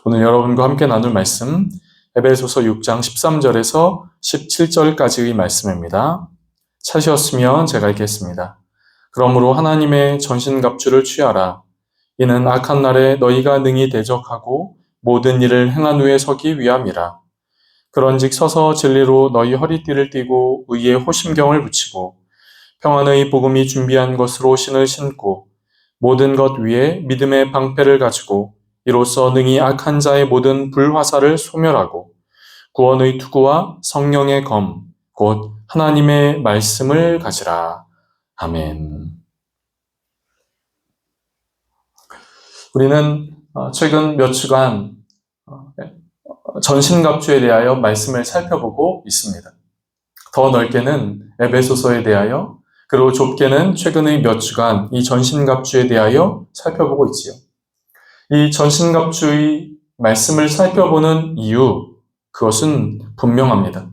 오늘 여러분과 함께 나눌 말씀 에베소서 6장 13절에서 17절까지의 말씀입니다. 찾으셨으면 제가 읽겠습니다. 그러므로 하나님의 전신갑주를 취하라. 이는 악한 날에 너희가 능히 대적하고 모든 일을 행한 후에 서기 위함이라. 그런즉 서서 진리로 너희 허리띠를 띠고 의의 호심경을 붙이고 평안의 복음이 준비한 것으로 신을 신고 모든 것 위에 믿음의 방패를 가지고 이로써 능히 악한 자의 모든 불화살을 소멸하고 구원의 투구와 성령의 검, 곧 하나님의 말씀을 가지라. 아멘. 우리는 최근 몇 주간 전신갑주에 대하여 말씀을 살펴보고 있습니다. 더 넓게는 에베소서에 대하여, 그리고 좁게는 최근의 몇 주간 이 전신갑주에 대하여 살펴보고 있지요. 이 전신갑주의 말씀을 살펴보는 이유, 그것은 분명합니다.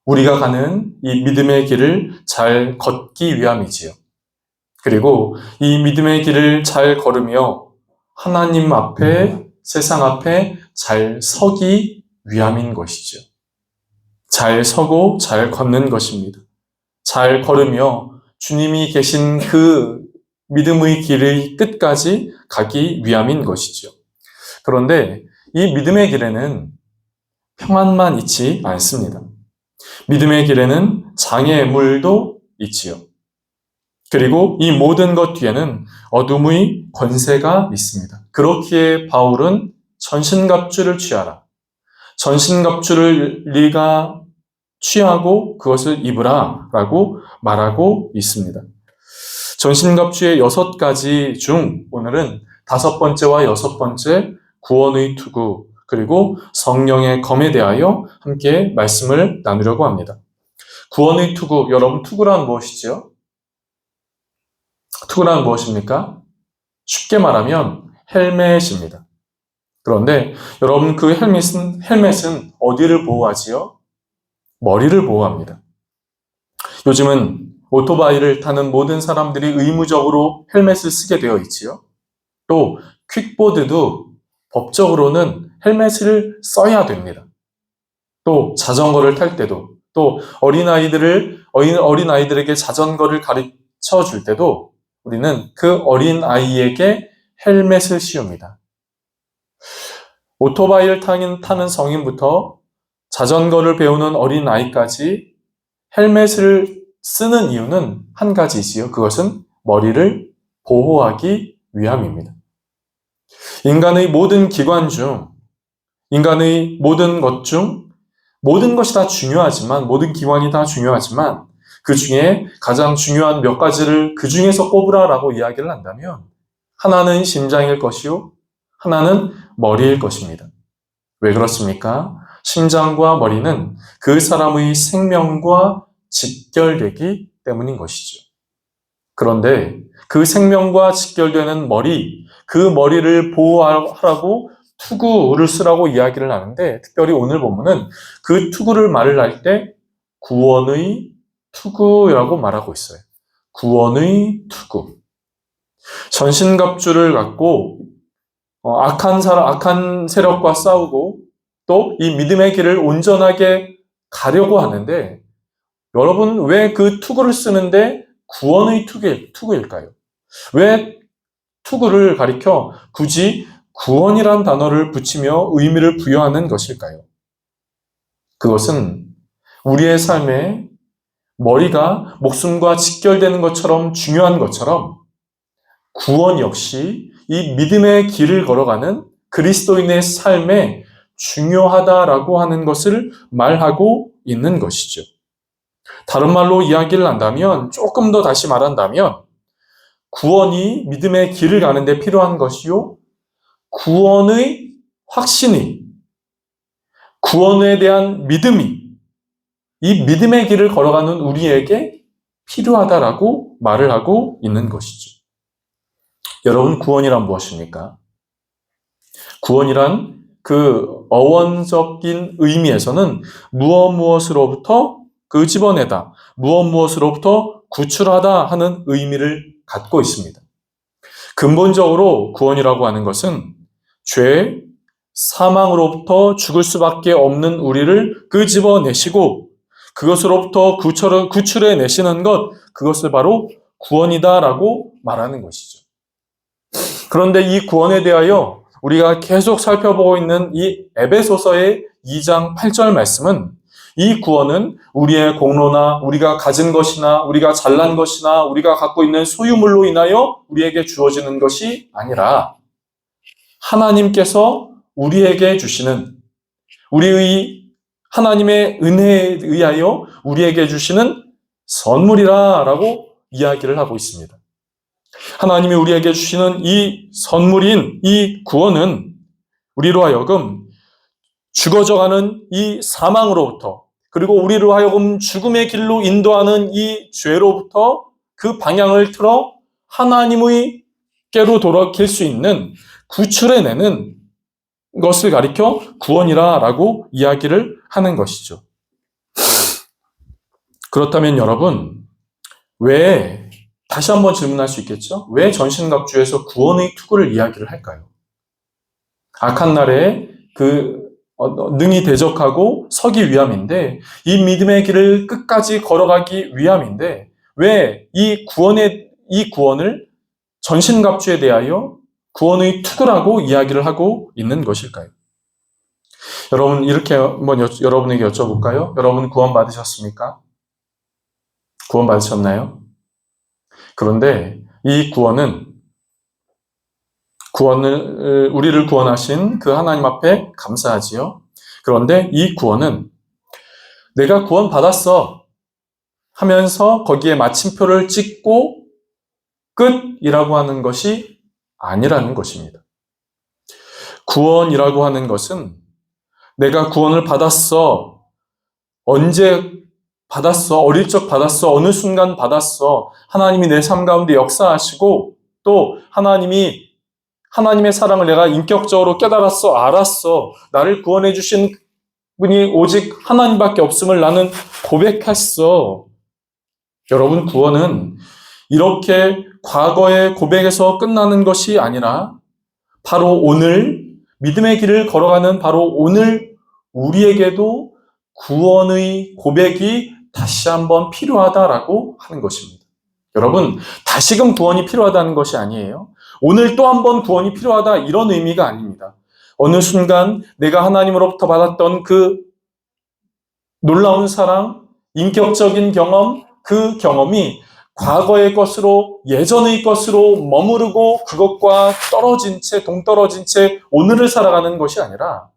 우리가 가는 이 믿음의 길을 잘 걷기 위함이지요. 그리고 이 믿음의 길을 잘 걸으며 하나님 앞에, 세상 앞에 잘 서기 위함인 것이죠. 잘 서고 잘 걷는 것입니다. 잘 걸으며 주님이 계신 그 믿음의 길의 끝까지 가기 위함인 것이죠. 그런데 이 믿음의 길에는 평안만 있지 않습니다. 믿음의 길에는 장애물도 있지요. 그리고 이 모든 것 뒤에는 어둠의 권세가 있습니다. 그렇기에 바울은 전신갑주를 취하라. 전신갑주를 네가 취하고 그것을 입으라 라고 말하고 있습니다. 전신갑주의 6가지 중 오늘은 5번째와 6번째 구원의 투구 그리고 성령의 검에 대하여 함께 말씀을 나누려고 합니다. 구원의 투구, 여러분 투구란 무엇이죠? 투구란 무엇입니까? 쉽게 말하면 헬멧입니다. 그런데 여러분 그 헬멧은 어디를 보호하지요? 머리를 보호합니다. 요즘은 오토바이를 타는 모든 사람들이 의무적으로 헬멧을 쓰게 되어 있지요. 또 퀵보드도 법적으로는 헬멧을 써야 됩니다. 또 자전거를 탈 때도, 또 어린아이들에게 자전거를 가르쳐 줄 때도 우리는 그 어린아이에게 헬멧을 씌웁니다. 오토바이를 타는 성인부터 자전거를 배우는 어린아이까지 헬멧을 쓰는 이유는 한 가지이지요. 그것은 머리를 보호하기 위함입니다. 인간의 모든 기관 중, 인간의 모든 것 중, 모든 것이 다 중요하지만, 모든 기관이 다 중요하지만, 그 중에 가장 중요한 몇 가지를 그 중에서 꼽으라라고 이야기를 한다면, 하나는 심장일 것이요, 하나는 머리일 것입니다. 왜 그렇습니까? 심장과 머리는 그 사람의 생명과 직결되기 때문인 것이죠. 그런데 그 생명과 직결되는 머리, 그 머리를 보호하라고 투구를 쓰라고 이야기를 하는데, 특별히 오늘 본문은 그 투구를 말을 할 때 구원의 투구라고 말하고 있어요. 구원의 투구. 전신갑주를 갖고 악한 세력과 싸우고 또 이 믿음의 길을 온전하게 가려고 하는데, 여러분 왜 그 투구를 쓰는데 구원의 투구일까요? 왜 투구를 가리켜 굳이 구원이란 단어를 붙이며 의미를 부여하는 것일까요? 그것은 우리의 삶에 머리가 목숨과 직결되는 것처럼 중요한 것처럼 구원 역시 이 믿음의 길을 걸어가는 그리스도인의 삶에 중요하다라고 하는 것을 말하고 있는 것이죠. 다른 말로 이야기를 한다면, 조금 더 다시 말한다면, 구원이 믿음의 길을 가는데 필요한 것이요, 구원의 확신이, 구원에 대한 믿음이, 이 믿음의 길을 걸어가는 우리에게 필요하다라고 말을 하고 있는 것이죠. 여러분, 구원이란 무엇입니까? 구원이란 그 어원적인 의미에서는 무엇으로부터 끄집어내다, 무엇으로부터 구출하다 하는 의미를 갖고 있습니다. 근본적으로 구원이라고 하는 것은 죄, 사망으로부터 죽을 수밖에 없는 우리를 끄집어내시고 그것으로부터 구출해내시는 것, 그것을 바로 구원이다라고 말하는 것이죠. 그런데 이 구원에 대하여 우리가 계속 살펴보고 있는 이 에베소서의 2장 8절 말씀은 이 구원은 우리의 공로나 우리가 가진 것이나 우리가 잘난 것이나 우리가 갖고 있는 소유물로 인하여 우리에게 주어지는 것이 아니라 하나님께서 우리에게 주시는 우리의 하나님의 은혜에 의하여 우리에게 주시는 선물이라고 이야기를 하고 있습니다. 하나님이 우리에게 주시는 이 선물인 이 구원은 우리로 하여금 죽어져가는 이 사망으로부터 그리고 우리로 하여금 죽음의 길로 인도하는 이 죄로부터 그 방향을 틀어 하나님의께로 돌아갈 수 있는 구출해내는 것을 가리켜 구원이라고 이야기를 하는 것이죠. 그렇다면 여러분, 왜 다시 한번 질문할 수 있겠죠? 왜 전신갑주에서 구원의 투구를 이야기를 할까요? 악한 날에 능히 대적하고 서기 위함인데 이 믿음의 길을 끝까지 걸어가기 위함인데 왜 이 구원을 전신갑주에 대하여 구원의 투구라고 이야기를 하고 있는 것일까요? 여러분 이렇게 한번 여러분에게 여쭤볼까요? 여러분 구원 받으셨습니까? 구원 받으셨나요? 그런데 이 우리를 구원하신 그 하나님 앞에 감사하지요. 그런데 이 구원은 내가 구원 받았어 하면서 거기에 마침표를 찍고 끝이라고 하는 것이 아니라는 것입니다. 구원이라고 하는 것은 내가 구원을 받았어. 언제 받았어? 어릴 적 받았어? 어느 순간 받았어? 하나님이 내 삶 가운데 역사하시고 또 하나님의 사랑을 내가 인격적으로 깨달았어, 알았어. 나를 구원해 주신 분이 오직 하나님밖에 없음을 나는 고백했어. 여러분, 구원은 이렇게 과거의 고백에서 끝나는 것이 아니라 바로 오늘 믿음의 길을 걸어가는 바로 오늘 우리에게도 구원의 고백이 다시 한번 필요하다라고 하는 것입니다. 여러분, 다시금 구원이 필요하다는 것이 아니에요. 오늘 또 한 번 구원이 필요하다 이런 의미가 아닙니다. 어느 순간 내가 하나님으로부터 받았던 그 놀라운 사랑, 인격적인 경험, 그 경험이 과거의 것으로 예전의 것으로 머무르고 그것과 동떨어진 채 오늘을 살아가는 것이 아니라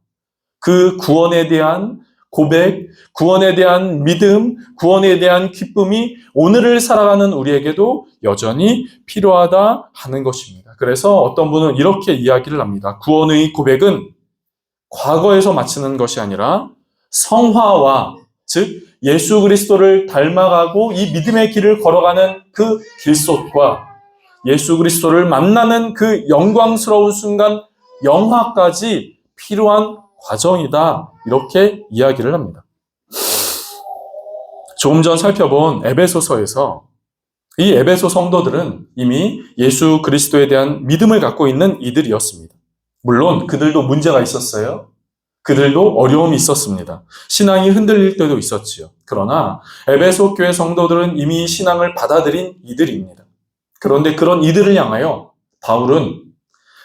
그 구원에 대한 고백, 구원에 대한 믿음, 구원에 대한 기쁨이 오늘을 살아가는 우리에게도 여전히 필요하다 하는 것입니다. 그래서 어떤 분은 이렇게 이야기를 합니다. 구원의 고백은 과거에서 마치는 것이 아니라 성화와 즉 예수 그리스도를 닮아가고 이 믿음의 길을 걸어가는 그 길속과 예수 그리스도를 만나는 그 영광스러운 순간 영화까지 필요한 과정이다. 이렇게 이야기를 합니다. 조금 전 살펴본 에베소서에서 이 에베소 성도들은 이미 예수 그리스도에 대한 믿음을 갖고 있는 이들이었습니다. 물론 그들도 문제가 있었어요. 그들도 어려움이 있었습니다. 신앙이 흔들릴 때도 있었지요. 그러나 에베소 교회 성도들은 이미 신앙을 받아들인 이들입니다. 그런데 그런 이들을 향하여 바울은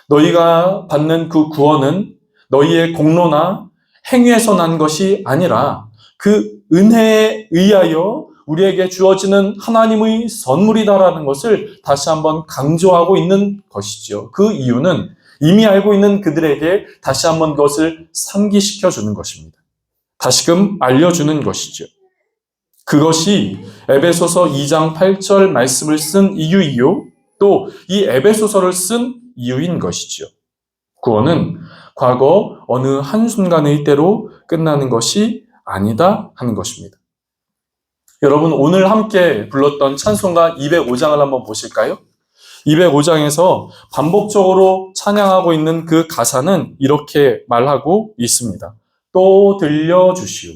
너희가 받는 그 구원은 너희의 공로나 행위에서 난 것이 아니라 그 은혜에 의하여 우리에게 주어지는 하나님의 선물이다라는 것을 다시 한번 강조하고 있는 것이죠. 그 이유는 이미 알고 있는 그들에게 다시 한번 그것을 상기시켜 주는 것입니다. 다시금 알려주는 것이죠. 그것이 에베소서 2장 8절 말씀을 쓴 이유이요. 또 이 에베소서를 쓴 이유인 것이죠. 구원은 과거 어느 한순간의 때로 끝나는 것이 아니다 하는 것입니다. 여러분 오늘 함께 불렀던 찬송가 205장을 한번 보실까요? 205장에서 반복적으로 찬양하고 있는 그 가사는 이렇게 말하고 있습니다. 또 들려주시오.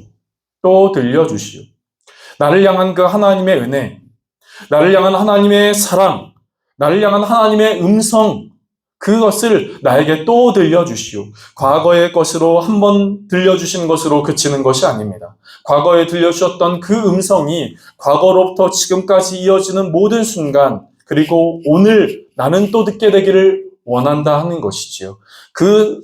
또 들려주시오. 나를 향한 그 하나님의 은혜, 나를 향한 하나님의 사랑, 나를 향한 하나님의 음성, 그것을 나에게 또 들려주시오. 과거의 것으로 한번 들려주신 것으로 그치는 것이 아닙니다. 과거에 들려주셨던 그 음성이 과거로부터 지금까지 이어지는 모든 순간, 그리고 오늘 나는 또 듣게 되기를 원한다 하는 것이지요. 그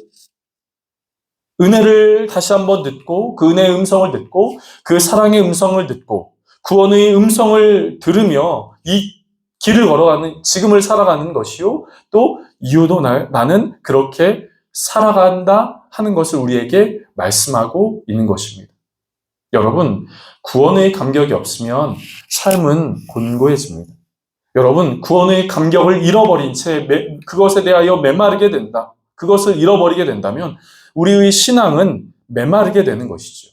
은혜를 다시 한번 듣고, 그 은혜의 음성을 듣고, 그 사랑의 음성을 듣고, 구원의 음성을 들으며 이 길을 걸어가는, 지금을 살아가는 것이요. 또 이유도 나는 그렇게 살아간다 하는 것을 우리에게 말씀하고 있는 것입니다. 여러분, 구원의 감격이 없으면 삶은 곤고해집니다. 여러분, 구원의 감격을 잃어버린 채 그것에 대하여 메마르게 된다. 그것을 잃어버리게 된다면 우리의 신앙은 메마르게 되는 것이죠.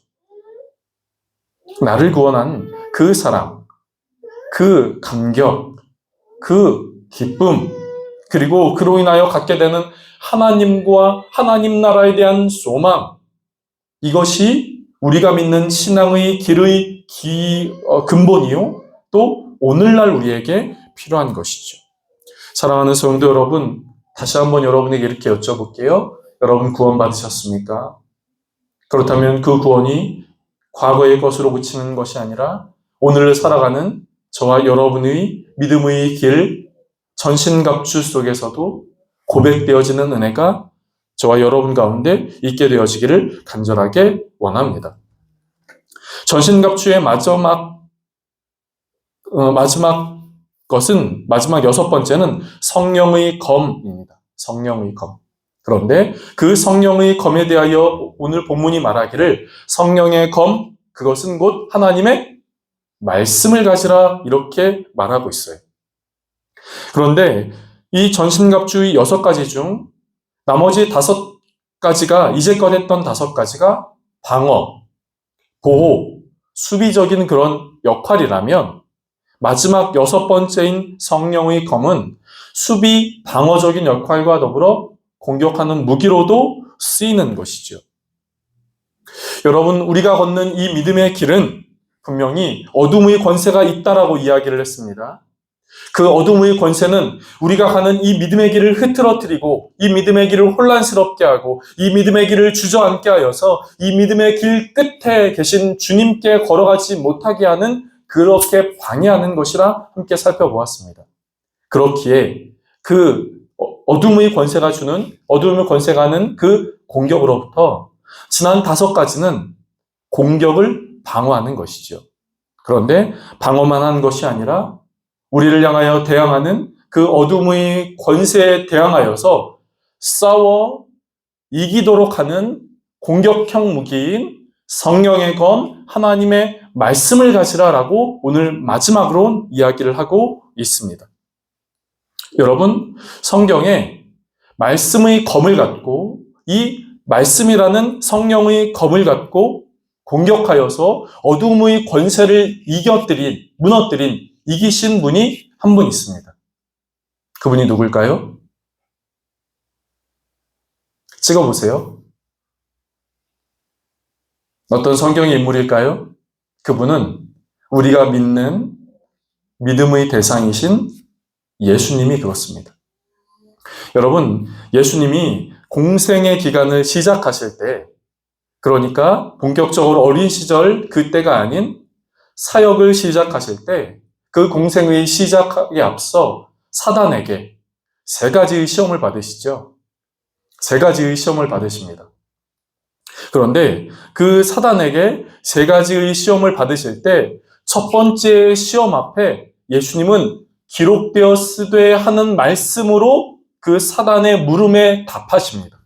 나를 구원한 그 사랑, 그 감격, 그 기쁨, 그리고 그로 인하여 갖게 되는 하나님과 하나님 나라에 대한 소망, 이것이 우리가 믿는 신앙의 길의 근본이요, 또 오늘날 우리에게 필요한 것이죠. 사랑하는 성도 여러분, 다시 한번 여러분에게 이렇게 여쭤볼게요. 여러분 구원 받으셨습니까? 그렇다면 그 구원이 과거의 것으로 그치는 것이 아니라 오늘을 살아가는 저와 여러분의 믿음의 길, 전신갑주 속에서도 고백되어지는 은혜가 저와 여러분 가운데 있게 되어지기를 간절하게 원합니다. 전신갑주의 마지막 것은, 마지막 6번째는 성령의 검입니다. 성령의 검. 그런데 그 성령의 검에 대하여 오늘 본문이 말하기를 성령의 검, 그것은 곧 하나님의 말씀을 가지라, 이렇게 말하고 있어요. 그런데 이 전신갑주의 6가지 중 나머지 5가지가, 이제껏 했던 5가지가 방어, 보호, 수비적인 그런 역할이라면 마지막 6번째인 성령의 검은 수비, 방어적인 역할과 더불어 공격하는 무기로도 쓰이는 것이죠. 여러분, 우리가 걷는 이 믿음의 길은 분명히 어둠의 권세가 있다라고 이야기를 했습니다. 그 어둠의 권세는 우리가 가는 이 믿음의 길을 흐트러뜨리고, 이 믿음의 길을 혼란스럽게 하고, 이 믿음의 길을 주저앉게 하여서 이 믿음의 길 끝에 계신 주님께 걸어가지 못하게 하는, 그렇게 방해하는 것이라 함께 살펴보았습니다. 그렇기에 그 어둠의 권세가 하는 그 공격으로부터 지난 5가지는 공격을 방어하는 것이죠. 그런데 방어만 하는 것이 아니라 우리를 향하여 대항하는 그 어둠의 권세에 대항하여서 싸워 이기도록 하는 공격형 무기인 성령의 검, 하나님의 말씀을 가지라라고 오늘 마지막으로 이야기를 하고 있습니다. 여러분, 성경에 말씀의 검을 갖고, 이 말씀이라는 성령의 검을 갖고 공격하여서 어둠의 권세를 무너뜨린, 이기신 분이 한 분 있습니다. 그분이 누굴까요? 찍어보세요. 어떤 성경의 인물일까요? 그분은 우리가 믿는 믿음의 대상이신 예수님이 그렇습니다. 여러분, 예수님이 공생의 기간을 시작하실 때, 그러니까 본격적으로 어린 시절 그때가 아닌 사역을 시작하실 때, 그 공생의 시작에 앞서 사단에게 3가지의 시험을 받으시죠. 3가지의 시험을 받으십니다. 그런데 그 사단에게 3가지의 시험을 받으실 때 첫 번째 시험 앞에 예수님은 기록되었으되 하는 말씀으로 그 사단의 물음에 답하십니다.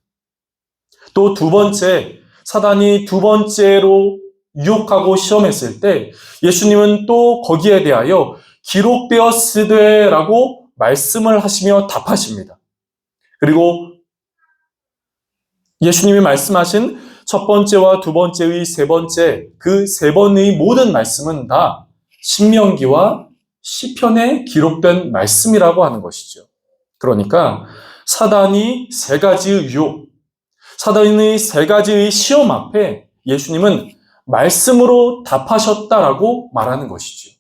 또 2번째, 사단이 2번째로 유혹하고 시험했을 때 예수님은 또 거기에 대하여 기록되었으되 라고 말씀을 하시며 답하십니다. 그리고 예수님이 말씀하신 첫 번째와 2번째의 3번째, 그 3번의 모든 말씀은 다 신명기와 시편에 기록된 말씀이라고 하는 것이죠. 그러니까 사단이 3가지의 유혹, 사단의 3가지의 시험 앞에 예수님은 말씀으로 답하셨다라고 말하는 것이죠.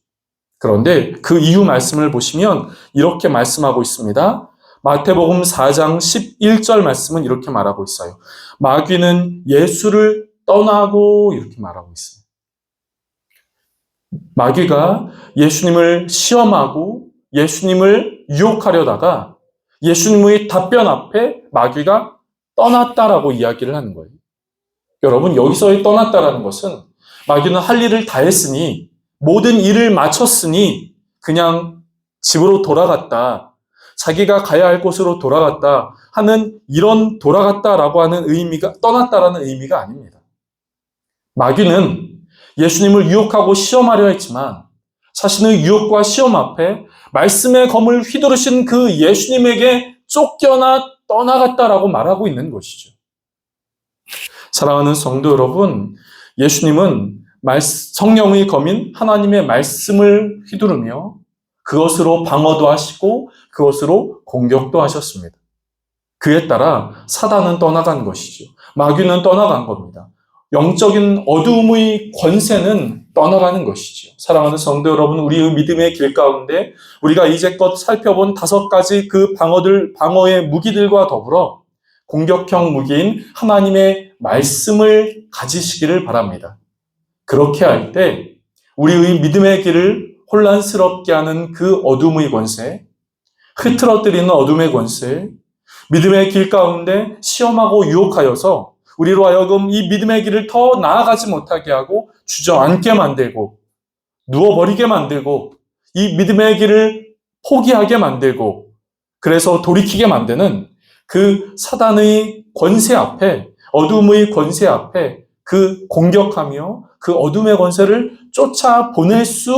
그런데 그 이후 말씀을 보시면 이렇게 말씀하고 있습니다. 마태복음 4장 11절 말씀은 이렇게 말하고 있어요. 마귀는 예수를 떠나고 이렇게 말하고 있어요. 마귀가 예수님을 시험하고 예수님을 유혹하려다가 예수님의 답변 앞에 마귀가 떠났다라고 이야기를 하는 거예요. 여러분, 여기서의 떠났다라는 것은 마귀는 할 일을 다 했으니, 모든 일을 마쳤으니 그냥 집으로 돌아갔다, 자기가 가야 할 곳으로 돌아갔다 하는, 이런 돌아갔다라고 하는 의미가, 떠났다라는 의미가 아닙니다. 마귀는 예수님을 유혹하고 시험하려 했지만 자신의 유혹과 시험 앞에 말씀의 검을 휘두르신 그 예수님에게 쫓겨나 떠나갔다라고 말하고 있는 것이죠. 사랑하는 성도 여러분, 예수님은 성령의 검인 하나님의 말씀을 휘두르며 그것으로 방어도 하시고 그것으로 공격도 하셨습니다. 그에 따라 사단은 떠나간 것이죠. 마귀는 떠나간 겁니다. 영적인 어두움의 권세는 떠나가는 것이죠. 사랑하는 성도 여러분, 우리의 믿음의 길 가운데 우리가 이제껏 살펴본 5가지 그 방어의 무기들과 더불어 공격형 무기인 하나님의 말씀을 가지시기를 바랍니다. 그렇게 할 때 우리의 믿음의 길을 혼란스럽게 하는 그 어둠의 권세, 흐트러뜨리는 어둠의 권세, 믿음의 길 가운데 시험하고 유혹하여서 우리로 하여금 이 믿음의 길을 더 나아가지 못하게 하고 주저앉게 만들고 누워버리게 만들고 이 믿음의 길을 포기하게 만들고 그래서 돌이키게 만드는 그 사단의 권세 앞에, 어둠의 권세 앞에 그 공격하며 그 어둠의 권세를 쫓아보낼 수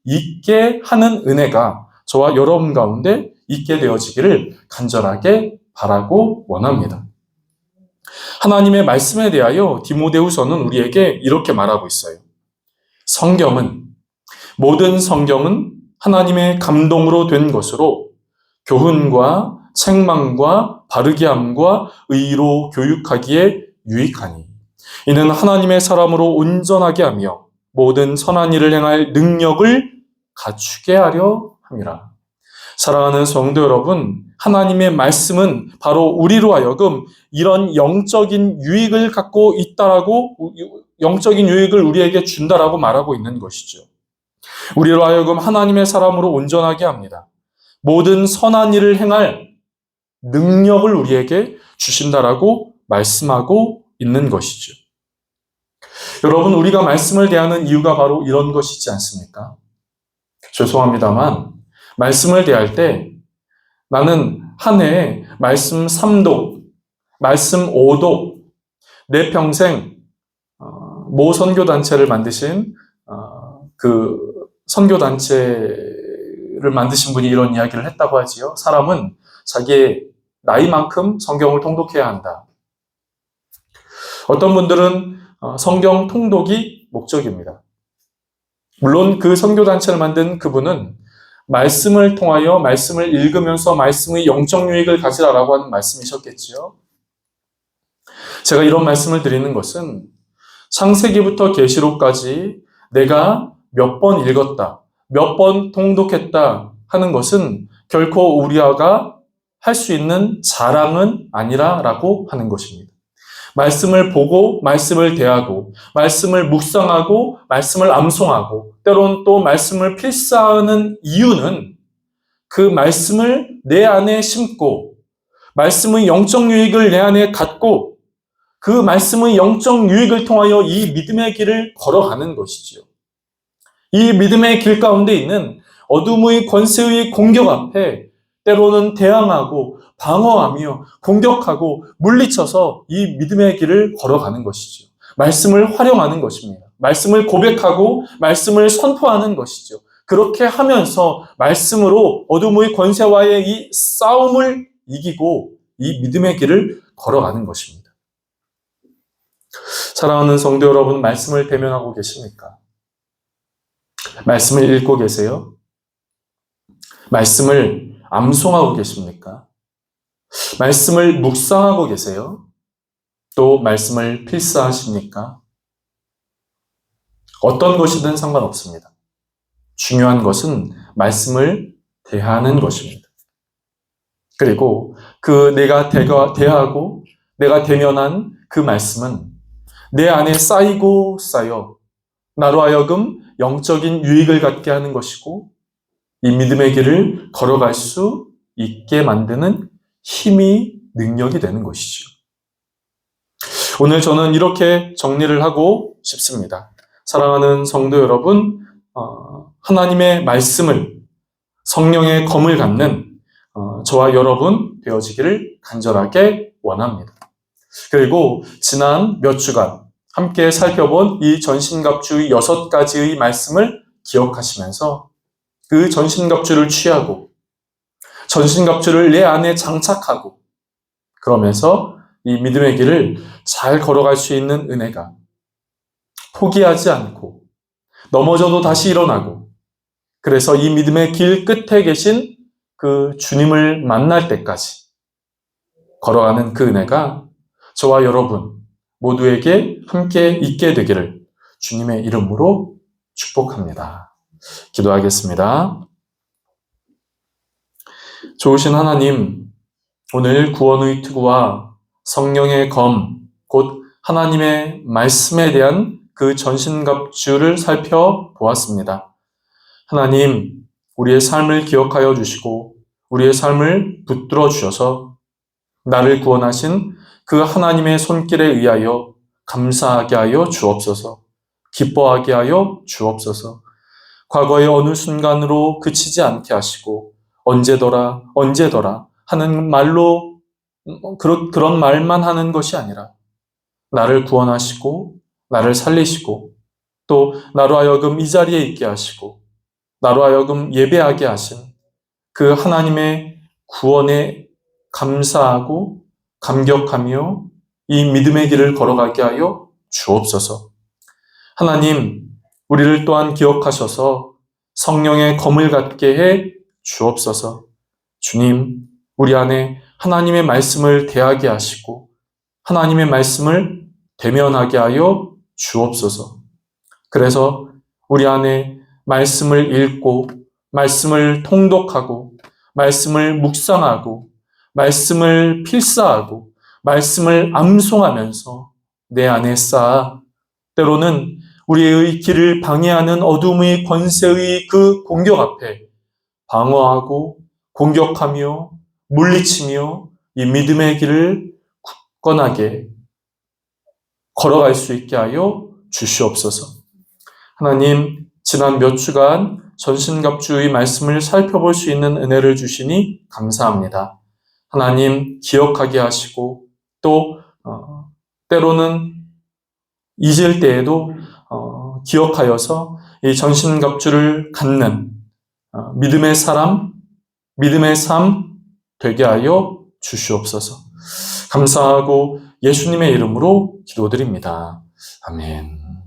있게 하는 은혜가 저와 여러분 가운데 있게 되어지기를 간절하게 바라고 원합니다. 하나님의 말씀에 대하여 디모데후서는 우리에게 이렇게 말하고 있어요. 모든 성경은 하나님의 감동으로 된 것으로 교훈과 책망과 바르게 함과 의로 교육하기에 유익하니 이는 하나님의 사람으로 온전하게 하며 모든 선한 일을 행할 능력을 갖추게 하려 함이라. 사랑하는 성도 여러분, 하나님의 말씀은 바로 우리로 하여금 이런 영적인 유익을 갖고 있다라고, 영적인 유익을 우리에게 준다라고 말하고 있는 것이죠. 우리로 하여금 하나님의 사람으로 온전하게 합니다. 모든 선한 일을 행할 능력을 우리에게 주신다라고 말씀하고 있는 것이죠. 여러분, 우리가 말씀을 대하는 이유가 바로 이런 것이지 않습니까? 죄송합니다만 말씀을 대할 때 나는 한 해에 말씀 3독, 말씀 5독, 내 평생 모 선교단체를 만드신 그 선교단체를 만드신 분이 이런 이야기를 했다고 하지요. 사람은 자기의 나이만큼 성경을 통독해야 한다. 어떤 분들은 성경 통독이 목적입니다. 물론 그 선교단체를 만든 그분은 말씀을 통하여 말씀을 읽으면서 말씀의 영적 유익을 가지라라고 하는 말씀이셨겠지요. 제가 이런 말씀을 드리는 것은 창세기부터 계시록까지 내가 몇 번 읽었다, 몇 번 통독했다 하는 것은 결코 우리가 할 수 있는 자랑은 아니라라고 하는 것입니다. 말씀을 보고 말씀을 대하고 말씀을 묵상하고 말씀을 암송하고 때로는 또 말씀을 필사하는 이유는 그 말씀을 내 안에 심고 말씀의 영적 유익을 내 안에 갖고 그 말씀의 영적 유익을 통하여 이 믿음의 길을 걸어가는 것이지요. 이 믿음의 길 가운데 있는 어둠의 권세의 공격 앞에 때로는 대항하고 방어하며 공격하고 물리쳐서 이 믿음의 길을 걸어가는 것이죠. 말씀을 활용하는 것입니다. 말씀을 고백하고 말씀을 선포하는 것이죠. 그렇게 하면서 말씀으로 어둠의 권세와의 이 싸움을 이기고 이 믿음의 길을 걸어가는 것입니다. 사랑하는 성도 여러분, 말씀을 대면하고 계십니까? 말씀을 읽고 계세요? 말씀을 암송하고 계십니까? 말씀을 묵상하고 계세요? 또 말씀을 필사하십니까? 어떤 것이든 상관없습니다. 중요한 것은 말씀을 대하는 것입니다. 그리고 내가 대하고 내가 대면한 그 말씀은 내 안에 쌓이고 쌓여 나로 하여금 영적인 유익을 갖게 하는 것이고 이 믿음의 길을 걸어갈 수 있게 만드는 힘이 능력이 되는 것이죠. 오늘 저는 이렇게 정리를 하고 싶습니다. 사랑하는 성도 여러분, 하나님의 말씀을 성령의 검을 갖는 저와 여러분 되어지기를 간절하게 원합니다. 그리고 지난 몇 주간 함께 살펴본 이 전신갑주의 6가지의 말씀을 기억하시면서 그 전신갑주를 취하고 전신갑주를 내 안에 장착하고 그러면서 이 믿음의 길을 잘 걸어갈 수 있는 은혜가 포기하지 않고 넘어져도 다시 일어나고 그래서 이 믿음의 길 끝에 계신 그 주님을 만날 때까지 걸어가는 그 은혜가 저와 여러분 모두에게 함께 있게 되기를 주님의 이름으로 축복합니다. 기도하겠습니다. 좋으신 하나님, 오늘 구원의 투구와 성령의 검, 곧 하나님의 말씀에 대한 그 전신갑주를 살펴보았습니다. 하나님, 우리의 삶을 기억하여 주시고 우리의 삶을 붙들어 주셔서 나를 구원하신 그 하나님의 손길에 의하여 감사하게 하여 주옵소서. 기뻐하게 하여 주옵소서. 과거의 어느 순간으로 그치지 않게 하시고 언제더라 하는 말로 그런 말만 하는 것이 아니라 나를 구원하시고 나를 살리시고 또 나로 하여금 이 자리에 있게 하시고 나로 하여금 예배하게 하신 그 하나님의 구원에 감사하고 감격하며 이 믿음의 길을 걸어가게 하여 주옵소서. 하나님, 우리를 또한 기억하셔서 성령의 검을 갖게 해 주옵소서. 주님, 우리 안에 하나님의 말씀을 대하게 하시고 하나님의 말씀을 대면하게 하여 주옵소서. 그래서 우리 안에 말씀을 읽고 말씀을 통독하고 말씀을 묵상하고 말씀을 필사하고 말씀을 암송하면서 내 안에 쌓아 때로는 우리의 길을 방해하는 어둠의 권세의 그 공격 앞에 방어하고 공격하며 물리치며 이 믿음의 길을 굳건하게 걸어갈 수 있게 하여 주시옵소서. 하나님, 지난 몇 주간 전신갑주의 말씀을 살펴볼 수 있는 은혜를 주시니 감사합니다. 하나님, 기억하게 하시고 또 때로는 잊을 때에도 기억하여서 이 전신갑주를 갖는 믿음의 사람, 믿음의 삶 되게 하여 주시옵소서. 감사하고 예수님의 이름으로 기도드립니다. 아멘.